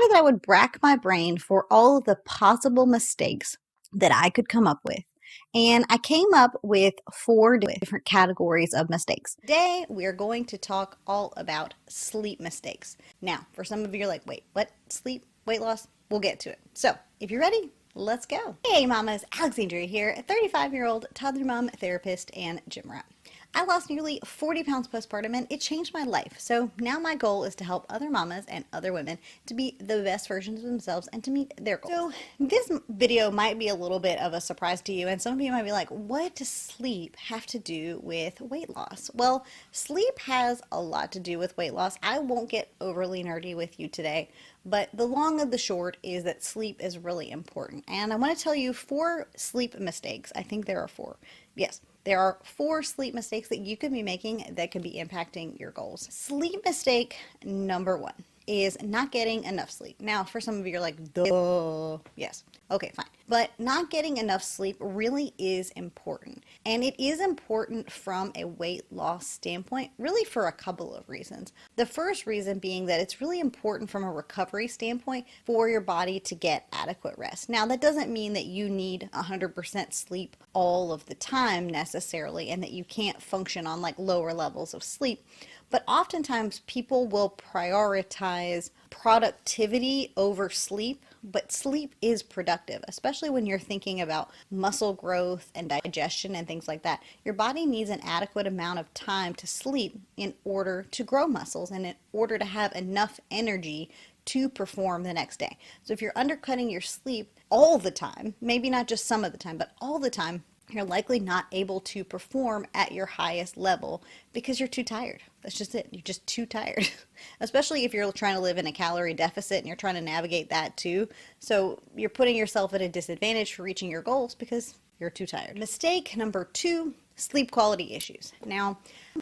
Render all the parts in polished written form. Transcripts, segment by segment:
decided that I would rack my brain for all of the possible mistakes that I could come up with. And I came up with four different categories of mistakes. Today, we're going to talk all about sleep mistakes. Now, for some of you, you're like, wait, what? Sleep? Weight loss? We'll get to it. So, if you're ready, let's go. Hey, mamas, Alexandria here, a 35-year-old toddler mom, therapist, and gym rat. I lost nearly 40 pounds postpartum and it changed my life. So now my goal is to help other mamas and other women to be the best versions of themselves and to meet their goals. So this video might be a little bit of a surprise to you, and some of you might be like, what does sleep have to do with weight loss? Well, sleep has a lot to do with weight loss. I won't get overly nerdy with you today, but the long of the short is that sleep is really important. And I want to tell you four sleep mistakes. I think there are four. Yes. There are four sleep mistakes that you could be making that could be impacting your goals. Sleep mistake number one is not getting enough sleep. Now, for some of you, you're like, duh. Yes. Okay, fine. But not getting enough sleep really is important. And it is important from a weight loss standpoint, really for a couple of reasons. The first reason being that it's really important from a recovery standpoint for your body to get adequate rest. Now, that doesn't mean that you need 100% sleep all of the time necessarily, and that you can't function on like lower levels of sleep. But oftentimes people will prioritize productivity over sleep, but sleep is productive, especially when you're thinking about muscle growth and digestion and things like that. Your body needs an adequate amount of time to sleep in order to grow muscles and in order to have enough energy to perform the next day. So if you're undercutting your sleep all the time, maybe not just some of the time, but all the time, you're likely not able to perform at your highest level because you're too tired. That's just it. You're just too tired, especially if you're trying to live in a calorie deficit and you're trying to navigate that too. So you're putting yourself at a disadvantage for reaching your goals because you're too tired. Mistake number two, sleep quality issues. Now,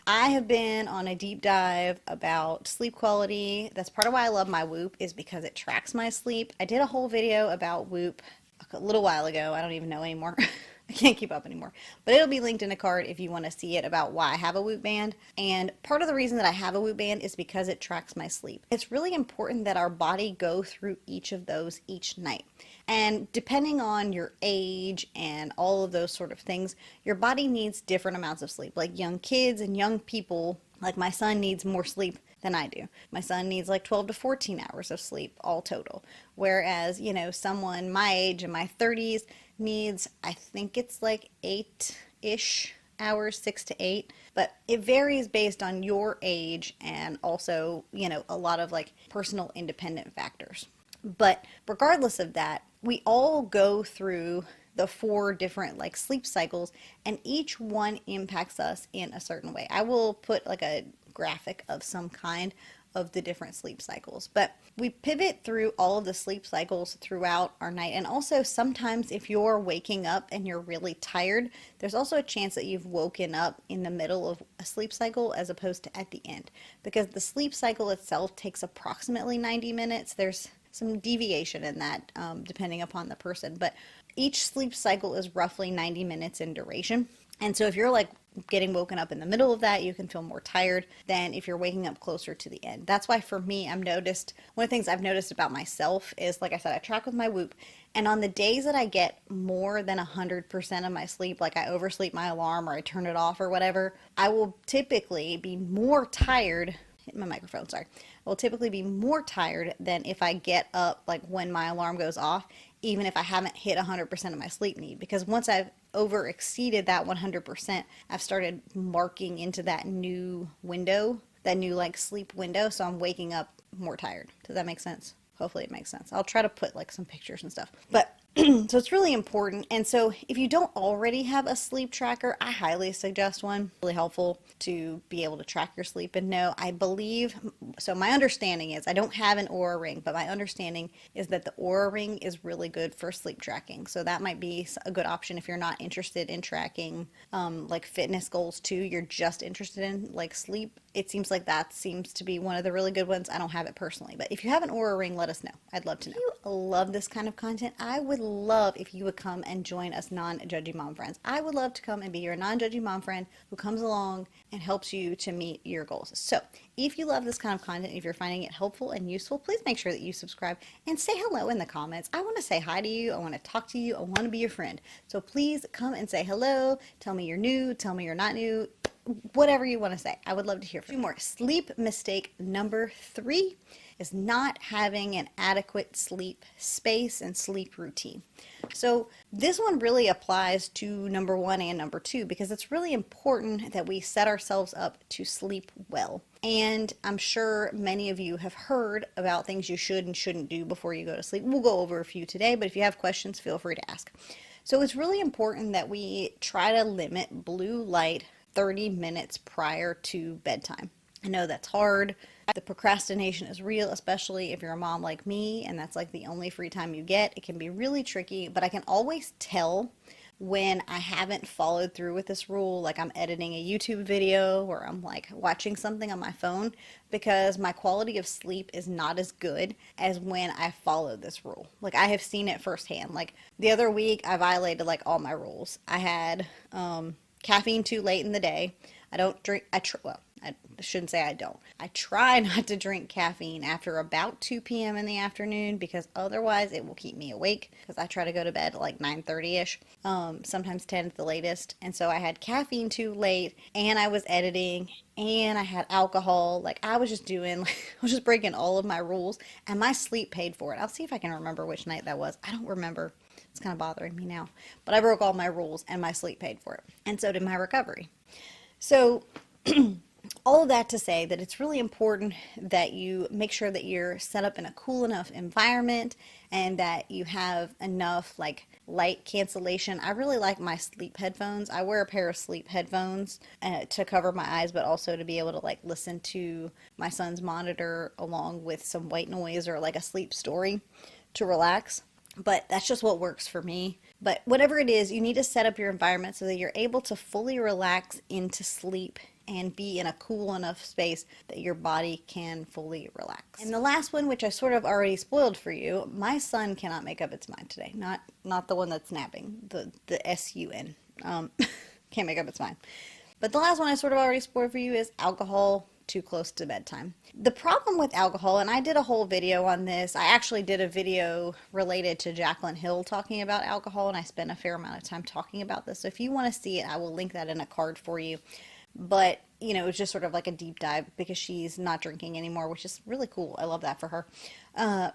I have been on a deep dive about sleep quality. That's part of why I love my Whoop, is because it tracks my sleep. I did a whole video about Whoop a little while ago. I don't even know anymore. I can't keep up anymore, but it'll be linked in a card if you want to see it about why I have a Whoop band. And part of the reason that I have a Whoop band is because it tracks my sleep. It's really important that our body go through each of those each night. And depending on your age and all of those sort of things, your body needs different amounts of sleep. Like young kids and young people, like my son needs more sleep than I do. My son needs like 12 to 14 hours of sleep all total. Whereas, someone my age in my 30s needs, I think it's like 8-ish hours, 6 to 8. But it varies based on your age and also, a lot of like personal independent factors. But regardless of that, we all go through the four different like sleep cycles, and each one impacts us in a certain way. I will put like a graphic of some kind of the different sleep cycles, but we pivot through all of the sleep cycles throughout our night. And also sometimes if you're waking up and you're really tired, there's also a chance that you've woken up in the middle of a sleep cycle as opposed to at the end, because the sleep cycle itself takes approximately 90 minutes. There's some deviation in that depending upon the person, but each sleep cycle is roughly 90 minutes in duration. And so if you're like getting woken up in the middle of that, you can feel more tired than if you're waking up closer to the end. That's why for me, one of the things I've noticed about myself is, like I said, I track with my Whoop, and on the days that I get more than 100% of my sleep, like I oversleep my alarm or I turn it off or whatever, I will typically be more tired. Hit my microphone, sorry. I will typically be more tired than if I get up like when my alarm goes off, even if I haven't hit 100% of my sleep need. Because once I've over exceeded that 100%, I've started marking into that new window, that new like sleep window. So I'm waking up more tired. Does that make sense? Hopefully it makes sense. I'll try to put like some pictures and stuff. But so it's really important. And so if you don't already have a sleep tracker, I highly suggest one. Really helpful to be able to track your sleep and know. I believe, so my understanding is, I don't have an Oura Ring, but my understanding is that the Oura Ring is really good for sleep tracking. So that might be a good option if you're not interested in tracking like fitness goals too. You're just interested in like sleep. It seems like that seems to be one of the really good ones. I don't have it personally, but if you have an Oura Ring, let us know. I'd love to know. If you love this kind of content, I would would love if you would come and join us non-judgy mom friends. I would love to come and be your non-judgy mom friend who comes along and helps you to meet your goals. So if you love this kind of content, if you're finding it helpful and useful, please make sure that you subscribe and say hello in the comments. I want to say hi to you. I want to talk to you. I want to be your friend. So please come and say hello. Tell me you're new. Tell me you're not new. Whatever you want to say. I would love to hear from you. Two more. Sleep mistake number 3 is not having an adequate sleep space and sleep routine. So this one really applies to number 1 and number 2 because it's really important that we set ourselves up to sleep well. And I'm sure many of you have heard about things you should and shouldn't do before you go to sleep. We'll go over a few today, but if you have questions, feel free to ask. So it's really important that we try to limit blue light 30 minutes prior to bedtime. I know that's hard. The procrastination is real, especially if you're a mom like me and that's like the only free time you get. It can be really tricky, but I can always tell when I haven't followed through with this rule, like I'm editing a YouTube video or I'm like watching something on my phone, because my quality of sleep is not as good as when I followed this rule. Like I have seen it firsthand. Like the other week I violated like all my rules. I had caffeine too late in the day. I don't drink, I shouldn't say I don't. I try not to drink caffeine after about 2 p.m. in the afternoon because otherwise it will keep me awake, because I try to go to bed at like 9:30ish, sometimes 10 at the latest. And so I had caffeine too late and I was editing and I had alcohol. Like I was just doing, I was just breaking all of my rules and my sleep paid for it. I'll see if I can remember which night that was. I don't remember. It's kind of bothering me now. But I broke all my rules and my sleep paid for it. And so did my recovery. So all of that to say that it's really important that you make sure that you're set up in a cool enough environment and that you have enough like light cancellation. I really like my sleep headphones. I wear a pair of sleep headphones to cover my eyes, but also to be able to like listen to my son's monitor along with some white noise or like a sleep story to relax. But that's just what works for me. But whatever it is, you need to set up your environment so that you're able to fully relax into sleep and be in a cool enough space that your body can fully relax. And the last one, which I sort of already spoiled for you, my son cannot make up its mind today. Not the one that's napping, the S-U-N. Can't make up its mind. But the last one I sort of already spoiled for you is alcohol too close to bedtime. The problem with alcohol, and I did a whole video on this, I actually did a video related to Jaclyn Hill talking about alcohol, and I spent a fair amount of time talking about this. So if you want to see it, I will link that in a card for you. But, you know, it's just sort of like a deep dive because she's not drinking anymore, which is really cool. I love that for her.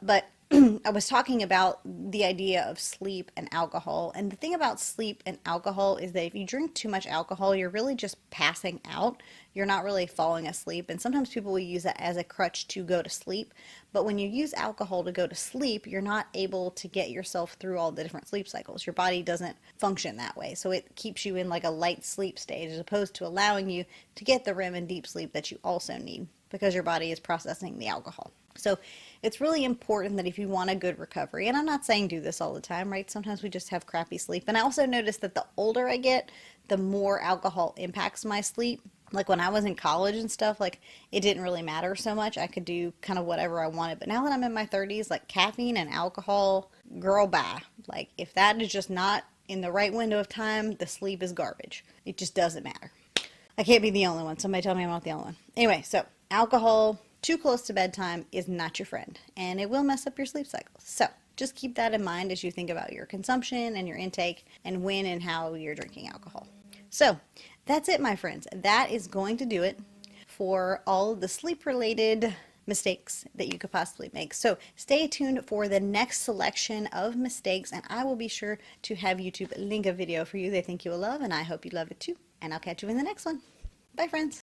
But I was talking about the idea of sleep and alcohol. And the thing about sleep and alcohol is that if you drink too much alcohol, you're really just passing out. You're not really falling asleep. And sometimes people will use that as a crutch to go to sleep. But when you use alcohol to go to sleep, you're not able to get yourself through all the different sleep cycles. Your body doesn't function that way. So it keeps you in like a light sleep stage as opposed to allowing you to get the REM and deep sleep that you also need because your body is processing the alcohol. So it's really important that if you want a good recovery, and I'm not saying do this all the time, right? Sometimes we just have crappy sleep. And I also noticed that the older I get, the more alcohol impacts my sleep. Like when I was in college and stuff, like it didn't really matter so much. I could do kind of whatever I wanted. But now that I'm in my 30s, like caffeine and alcohol, girl, bye. Like if that is just not in the right window of time, the sleep is garbage. It just doesn't matter. I can't be the only one. Somebody tell me I'm not the only one. Anyway, so alcohol too close to bedtime is not your friend, and it will mess up your sleep cycles. So just keep that in mind as you think about your consumption and your intake and when and how you're drinking alcohol. So that's it, my friends. That is going to do it for all of the sleep-related mistakes that you could possibly make. So stay tuned for the next selection of mistakes, and I will be sure to have YouTube link a video for you they think you will love, and I hope you love it too. And I'll catch you in the next one. Bye, friends.